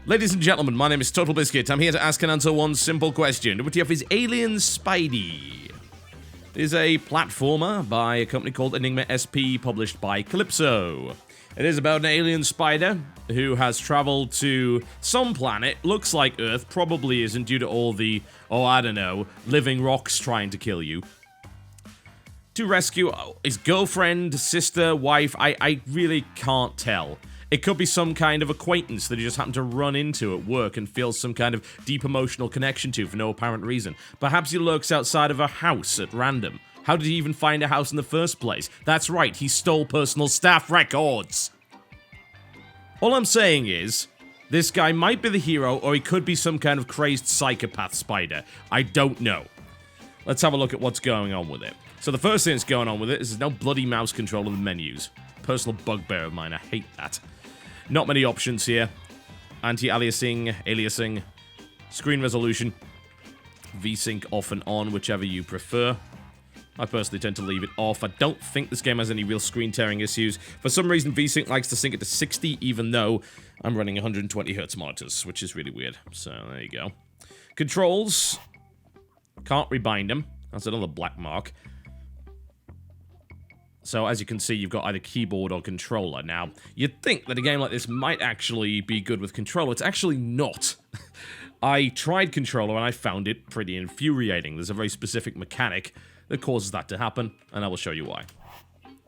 Ladies and gentlemen, my name is TotalBiscuit. I'm here to ask and answer one simple question. WTF is Alien Spidy? It is a platformer by a company called Enigma SP, published by Calypso. It is about an alien spider who has traveled to some planet, looks like Earth, probably isn't due to all the, I don't know, living rocks trying to kill you. To rescue his girlfriend, sister, wife, I really can't tell. It could be some kind of acquaintance that he just happened to run into at work and feels some kind of deep emotional connection to for no apparent reason. Perhaps he lurks outside of a house at random. How did he even find a house in the first place? That's right, he stole personal staff records. All I'm saying is, this guy might be the hero, or he could be some kind of crazed psychopath spider. I don't know. Let's have a look at what's going on with it. So the first thing that's going on with it is there's no bloody mouse control in the menus. Personal bugbear of mine, I hate that. Not many options here. Anti-aliasing, aliasing, screen resolution, VSync off and on, whichever you prefer. I personally tend to leave it off. I don't think this game has any real screen tearing issues. For some reason, VSync likes to sync it to 60, even though I'm running 120Hz monitors, which is really weird. So, there you go. Controls. Can't rebind them. That's another black mark. So, as you can see, you've got either keyboard or controller. Now, you'd think that a game like this might actually be good with controller. It's actually not. I tried controller and I found it pretty infuriating. There's a very specific mechanic that causes that to happen, and I will show you why.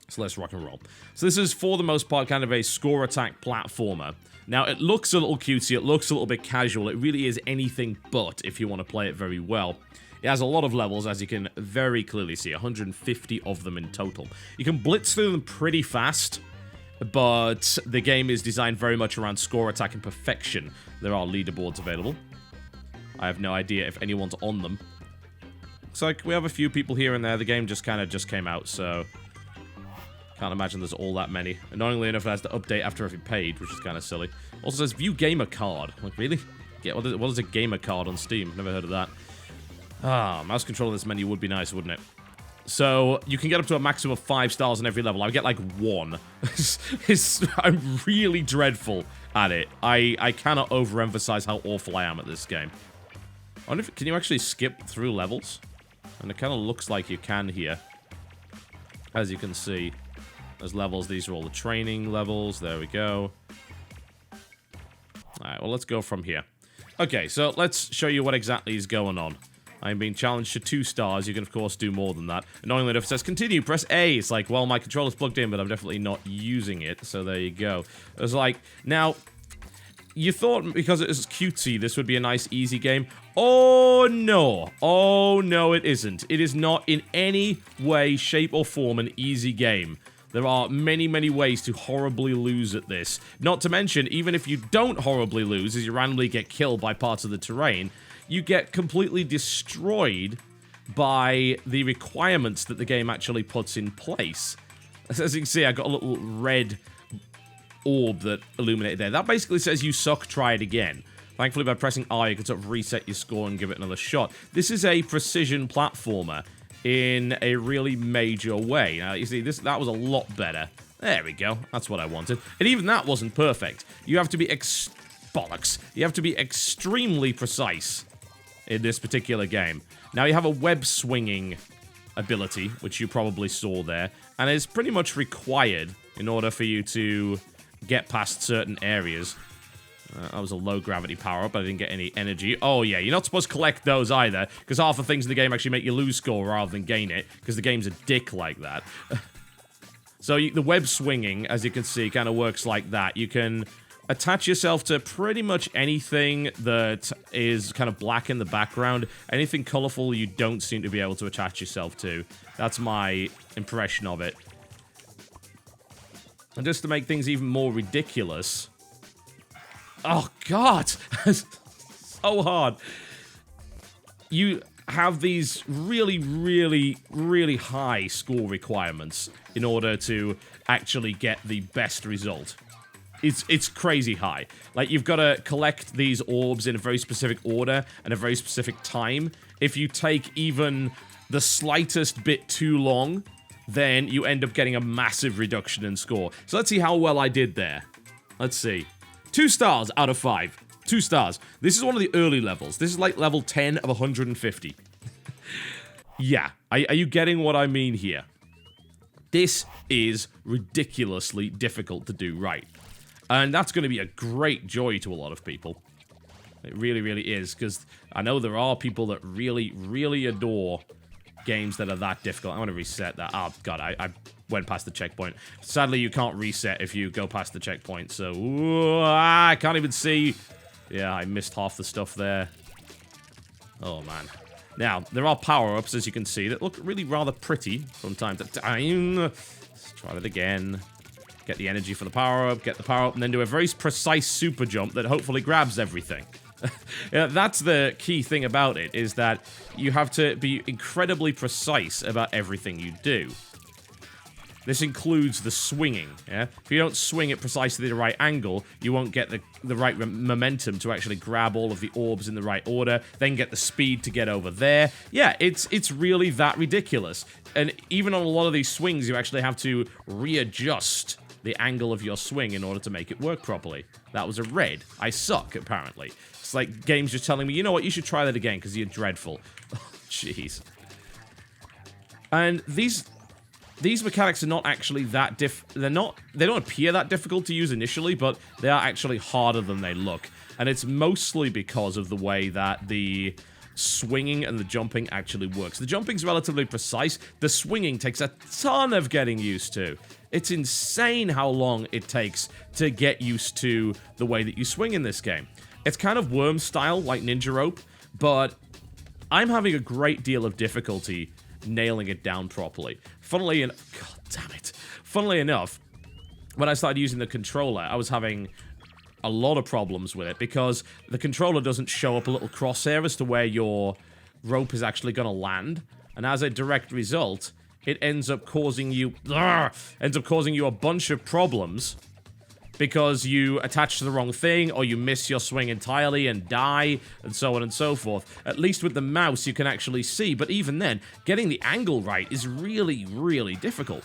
So let's rock and roll. So this is, for the most part, kind of a score attack platformer. Now, it looks a little cutesy, it looks a little bit casual, it really is anything but if you want to play it very well. It has a lot of levels, as you can very clearly see, 150 of them in total. You can blitz through them pretty fast, but the game is designed very much around score attack and perfection. There are leaderboards available. I have no idea if anyone's on them. Looks like we have a few people here and there. The game just kind of came out, so can't imagine there's all that many. Annoyingly enough, it has to update after every page, which is kind of silly. Also says view gamer card. Like, really? Yeah, what is a gamer card on Steam? Never heard of that. Mouse control in this menu would be nice, wouldn't it? So, you can get up to a maximum of 5 stars on every level. I get like 1. I'm really dreadful at it. I cannot overemphasize how awful I am at this game. I wonder if, can you actually skip through levels? And it kind of looks like you can here. As you can see, there's levels. These are all the training levels. There we go. Alright, well, let's go from here. Okay, so let's show you what exactly is going on. I'm being challenged to 2 stars. You can, of course, do more than that. Annoyingly enough, it says, continue, press A. It's like, well, my controller's plugged in, but I'm definitely not using it. So there you go. It was like, now, you thought because it was cutesy, this would be a nice, easy game. Oh, no. Oh, no, it isn't. It is not in any way, shape, or form an easy game. There are many, many ways to horribly lose at this. Not to mention, even if you don't horribly lose, as you randomly get killed by parts of the terrain, you get completely destroyed by the requirements that the game actually puts in place. As you can see, I got a little red orb that illuminated there. That basically says you suck, try it again. Thankfully, by pressing R, you can sort of reset your score and give it another shot. This is a precision platformer in a really major way. Now, you see, that was a lot better. There we go. That's what I wanted. And even that wasn't perfect. You have to be bollocks. You have to be extremely precise in this particular game. Now, you have a web-swinging ability, which you probably saw there, and it's pretty much required in order for you to get past certain areas. That was a low-gravity power-up, but I didn't get any energy. Oh, yeah, you're not supposed to collect those either, because half the things in the game actually make you lose score rather than gain it, because the game's a dick like that. So, the web-swinging, as you can see, kind of works like that. You can attach yourself to pretty much anything that is kind of black in the background. Anything colorful you don't seem to be able to attach yourself to. That's my impression of it. And just to make things even more ridiculous... Oh, God! So hard. You have these really, really, really high score requirements in order to actually get the best result. It's crazy high. Like, you've got to collect these orbs in a very specific order and a very specific time. If you take even the slightest bit too long, then you end up getting a massive reduction in score. So let's see how well I did there. Let's see. 2 stars out of 5. 2 stars. This is one of the early levels. This is like level 10 of 150. Yeah, are you getting what I mean here? This is ridiculously difficult to do right. And that's going to be a great joy to a lot of people. It really, really is, because I know there are people that really, really adore games that are that difficult. I want to reset that. Oh, God, I went past the checkpoint. Sadly, you can't reset if you go past the checkpoint, so... Ooh, I can't even see. Yeah, I missed half the stuff there. Oh, man. Now, there are power-ups, as you can see, that look really rather pretty from time to time. Let's try that again. Get the energy for the power-up, get the power-up, and then do a very precise super jump that hopefully grabs everything. Yeah, that's the key thing about it, is that you have to be incredibly precise about everything you do. This includes the swinging, yeah? If you don't swing it precisely the right angle, you won't get the right momentum to actually grab all of the orbs in the right order, then get the speed to get over there. Yeah, it's really that ridiculous. And even on a lot of these swings, you actually have to readjust the angle of your swing in order to make it work properly. That was a red. I suck, apparently. It's like games just telling me, you know what, you should try that again, because you're dreadful. Oh, jeez. And these mechanics are not actually that they don't appear that difficult to use initially, but they are actually harder than they look. And it's mostly because of the way that the swinging and the jumping actually works. The jumping's relatively precise. The swinging takes a ton of getting used to. It's insane how long it takes to get used to the way that you swing in this game. It's kind of worm style, like Ninja Rope, but I'm having a great deal of difficulty nailing it down properly. Funnily enough, when I started using the controller, I was having a lot of problems with it because the controller doesn't show up a little crosshair as to where your rope is actually going to land, and as a direct result, it ends up causing you a bunch of problems because you attach to the wrong thing, or you miss your swing entirely and die, and so on and so forth. At least with the mouse, you can actually see, but even then, getting the angle right is really, really difficult.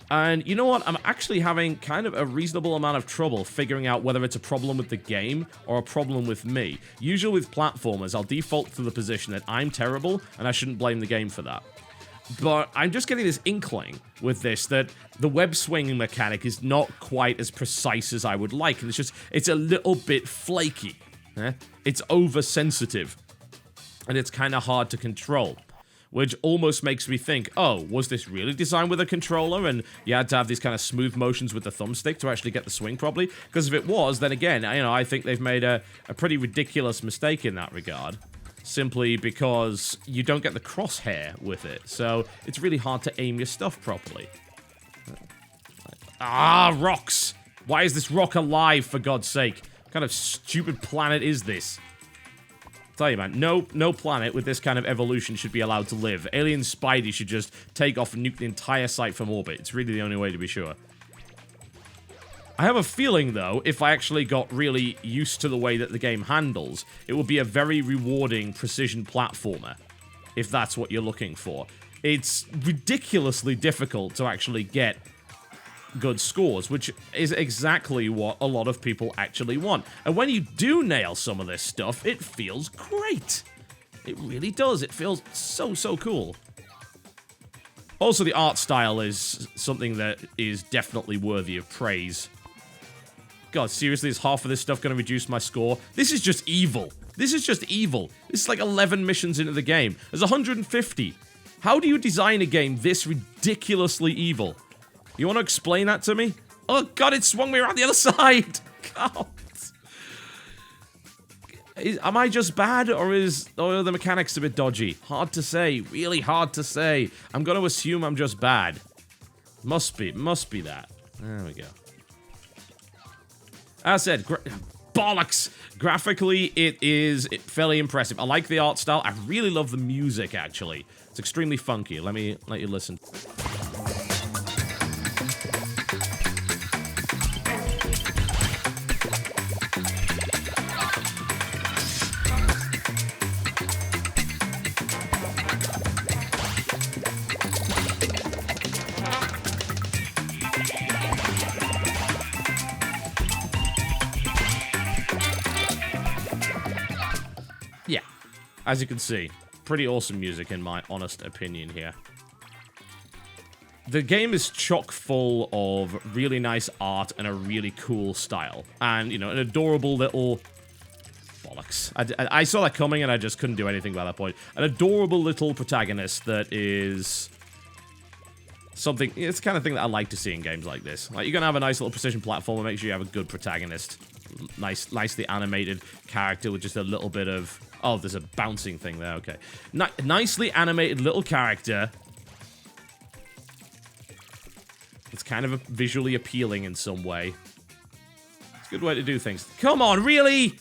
And you know what? I'm actually having kind of a reasonable amount of trouble figuring out whether it's a problem with the game or a problem with me. Usually with platformers, I'll default to the position that I'm terrible, and I shouldn't blame the game for that. But I'm just getting this inkling with this that the web swinging mechanic is not quite as precise as I would like. And it's a little bit flaky. It's oversensitive. And it's kind of hard to control. Which almost makes me think, oh, was this really designed with a controller? And you had to have these kind of smooth motions with the thumbstick to actually get the swing properly? Because if it was, then again, I think they've made a pretty ridiculous mistake in that regard. Simply because you don't get the crosshair with it. So it's really hard to aim your stuff properly. Ah, rocks! Why is this rock alive, for God's sake? What kind of stupid planet is this? Tell you, man, no planet with this kind of evolution should be allowed to live. Alien Spidy should just take off and nuke the entire site from orbit. It's really the only way to be sure. I have a feeling, though, if I actually got really used to the way that the game handles, it would be a very rewarding precision platformer, if that's what you're looking for. It's ridiculously difficult to actually get good scores, which is exactly what a lot of people actually want. And when you do nail some of this stuff, it feels great. It really does. It feels so, so cool. Also, the art style is something that is definitely worthy of praise. God, seriously, is half of this stuff going to reduce my score? This is just evil. This is just evil. This is like 11 missions into the game. There's 150. How do you design a game this ridiculously evil? You want to explain that to me? Oh, God, it swung me around the other side. God. Am I just bad, or are the mechanics a bit dodgy? Hard to say. Really hard to say. I'm going to assume I'm just bad. Must be that. There we go. As I said, bollocks! Graphically, it is fairly impressive. I like the art style. I really love the music, actually. It's extremely funky. Let me let you listen. as you can see, pretty awesome music in my honest opinion here. The game is chock full of really nice art and a really cool style. And, you know, an adorable little... Bollocks. I saw that coming and I just couldn't do anything by that point. An adorable little protagonist that is... something... It's the kind of thing that I like to see in games like this. Like, you're gonna have a nice little precision platform and make sure you have a good protagonist. Nicely animated character with just a little bit of... Oh, there's a bouncing thing there, okay. Nicely animated little character... It's kind of visually appealing in some way. It's a good way to do things. Come on, really?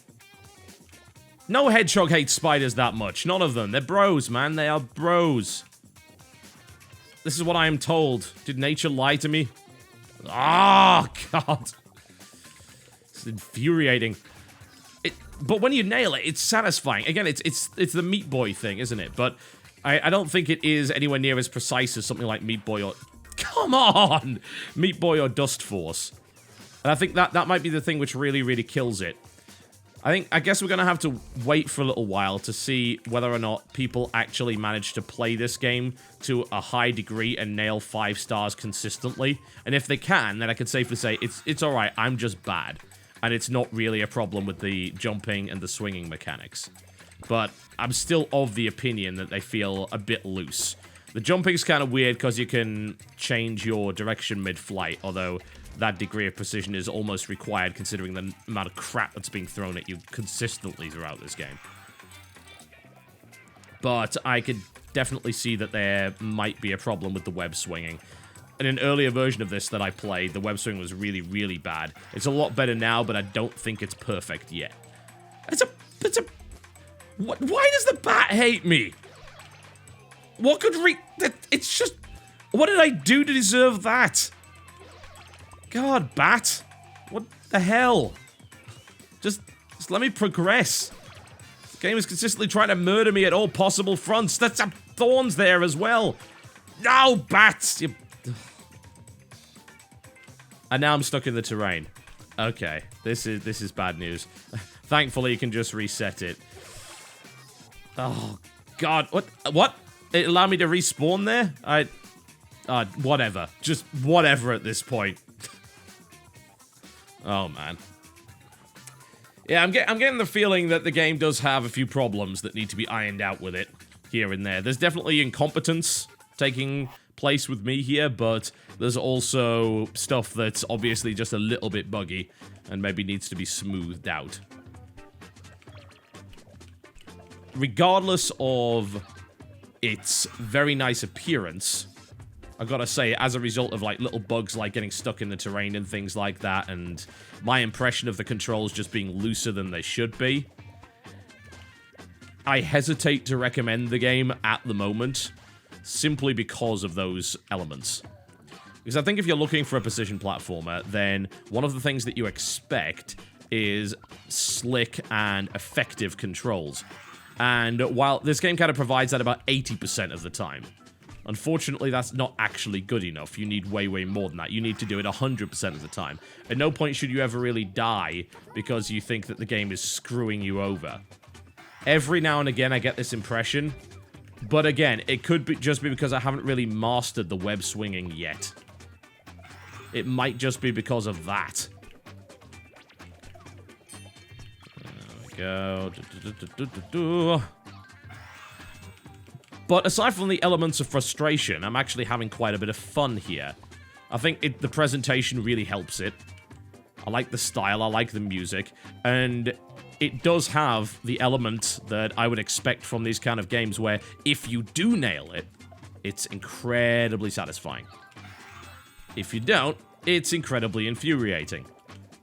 No hedgehog hates spiders that much. None of them. They're bros, man. They are bros. This is what I am told. Did nature lie to me? Ah, God. It's infuriating. But when you nail it, it's satisfying. Again, it's the Meat Boy thing, isn't it? But I don't think it is anywhere near as precise as something like Meat Boy or... Come on! Meat Boy or Dust Force. And I think that might be the thing which really, really kills it. I guess we're going to have to wait for a little while to see whether or not people actually manage to play this game to a high degree and nail 5 stars consistently. And if they can, then I can safely say, it's alright, I'm just bad. And it's not really a problem with the jumping and the swinging mechanics. But I'm still of the opinion that they feel a bit loose. The jumping's kind of weird because you can change your direction mid-flight, although that degree of precision is almost required considering the amount of crap that's being thrown at you consistently throughout this game. But I could definitely see that there might be a problem with the web swinging. In an earlier version of this that I played, the web swing was really, really bad. It's a lot better now, but I don't think it's perfect yet. Why does the bat hate me? What could it's just... What did I do to deserve that? God, bat. What the hell? Just let me progress. The game is consistently trying to murder me at all possible fronts. That's a Thorns there as well. No, bats! And now I'm stuck in the terrain. Okay, this is bad news. Thankfully, you can just reset it. Oh, God. What? It allowed me to respawn there? Whatever. Just whatever at this point. Oh, man. Yeah, I'm getting the feeling that the game does have a few problems that need to be ironed out with it here and there. There's definitely incompetence taking place with me here, but there's also stuff that's obviously just a little bit buggy and maybe needs to be smoothed out. Regardless of its very nice appearance, I've got to say, as a result of like little bugs like getting stuck in the terrain and things like that, and my impression of the controls just being looser than they should be, I hesitate to recommend the game at the moment, simply because of those elements. Because I think if you're looking for a precision platformer, then one of the things that you expect is slick and effective controls. And while this game kind of provides that about 80% of the time, unfortunately, that's not actually good enough. You need way, way more than that. You need to do it 100% of the time. At no point should you ever really die because you think that the game is screwing you over. Every now and again, I get this impression. But again, it could just be because I haven't really mastered the web swinging yet. It might just be because of that. There we go. But aside from the elements of frustration, I'm actually having quite a bit of fun here. I think the presentation really helps it. I like the style, I like the music, and it does have the element that I would expect from these kind of games where if you do nail it, it's incredibly satisfying. If you don't, it's incredibly infuriating.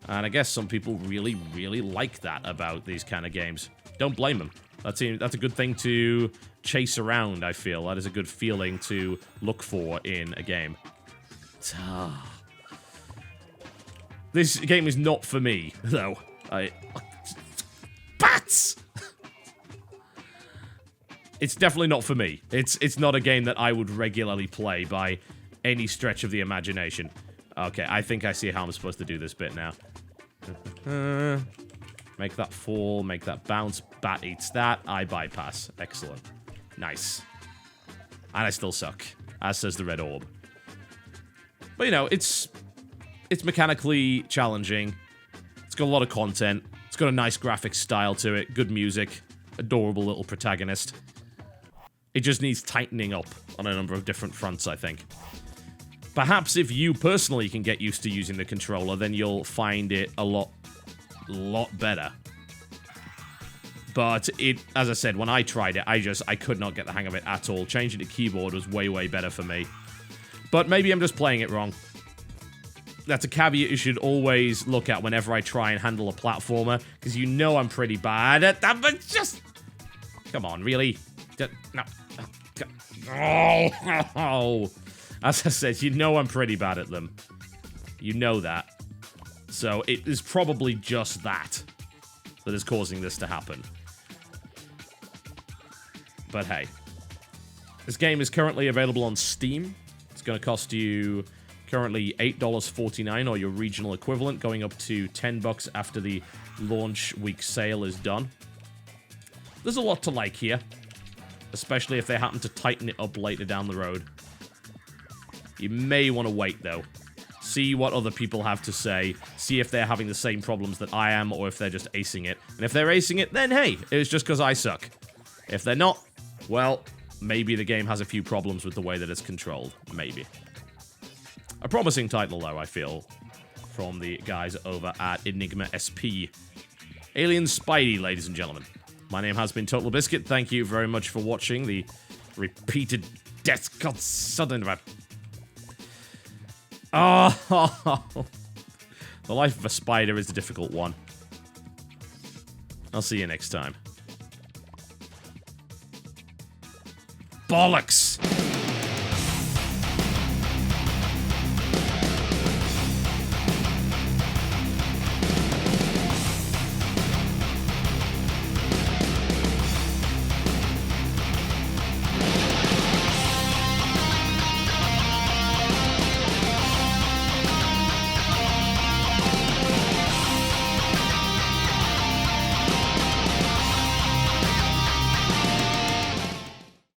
And I guess some people really, really like that about these kind of games. Don't blame them. That's a good thing to chase around, I feel. That is a good feeling to look for in a game. This game is not for me, though. Bats! It's definitely not for me. It's not a game that I would regularly play by any stretch of the imagination. Okay, I think I see how I'm supposed to do this bit now. Make that fall, make that bounce. Bat eats that. I bypass. Excellent. Nice. And I still suck, as says the red orb. But, you know, it's mechanically challenging. It's got a lot of content. It's got a nice graphic style to it. Good music. Adorable little protagonist. It just needs tightening up on a number of different fronts, I think. Perhaps if you personally can get used to using the controller, then you'll find it a lot better. But as I said, when I tried it, I could not get the hang of it at all. Changing to keyboard was way, way better for me. But maybe I'm just playing it wrong. That's a caveat you should always look at whenever I try and handle a platformer, because you know I'm pretty bad at that, but just... Come on, really? No. Oh. As I said, you know I'm pretty bad at them. You know that. So it is probably just that is causing this to happen. But hey. This game is currently available on Steam. It's going to cost you currently $8.49 or your regional equivalent, going up to $10 after the launch week sale is done. There's a lot to like here, especially if they happen to tighten it up later down the road. You may want to wait, though. See what other people have to say. See if they're having the same problems that I am, or if they're just acing it. And if they're acing it, then hey, it's just because I suck. If they're not, well, maybe the game has a few problems with the way that it's controlled. Maybe. A promising title, though, I feel, from the guys over at Enigma SP. Alien Spidy, ladies and gentlemen. My name has been TotalBiscuit. Thank you very much for watching the repeated death. God, something about... Oh, the life of a spider is a difficult one. I'll see you next time. Bollocks!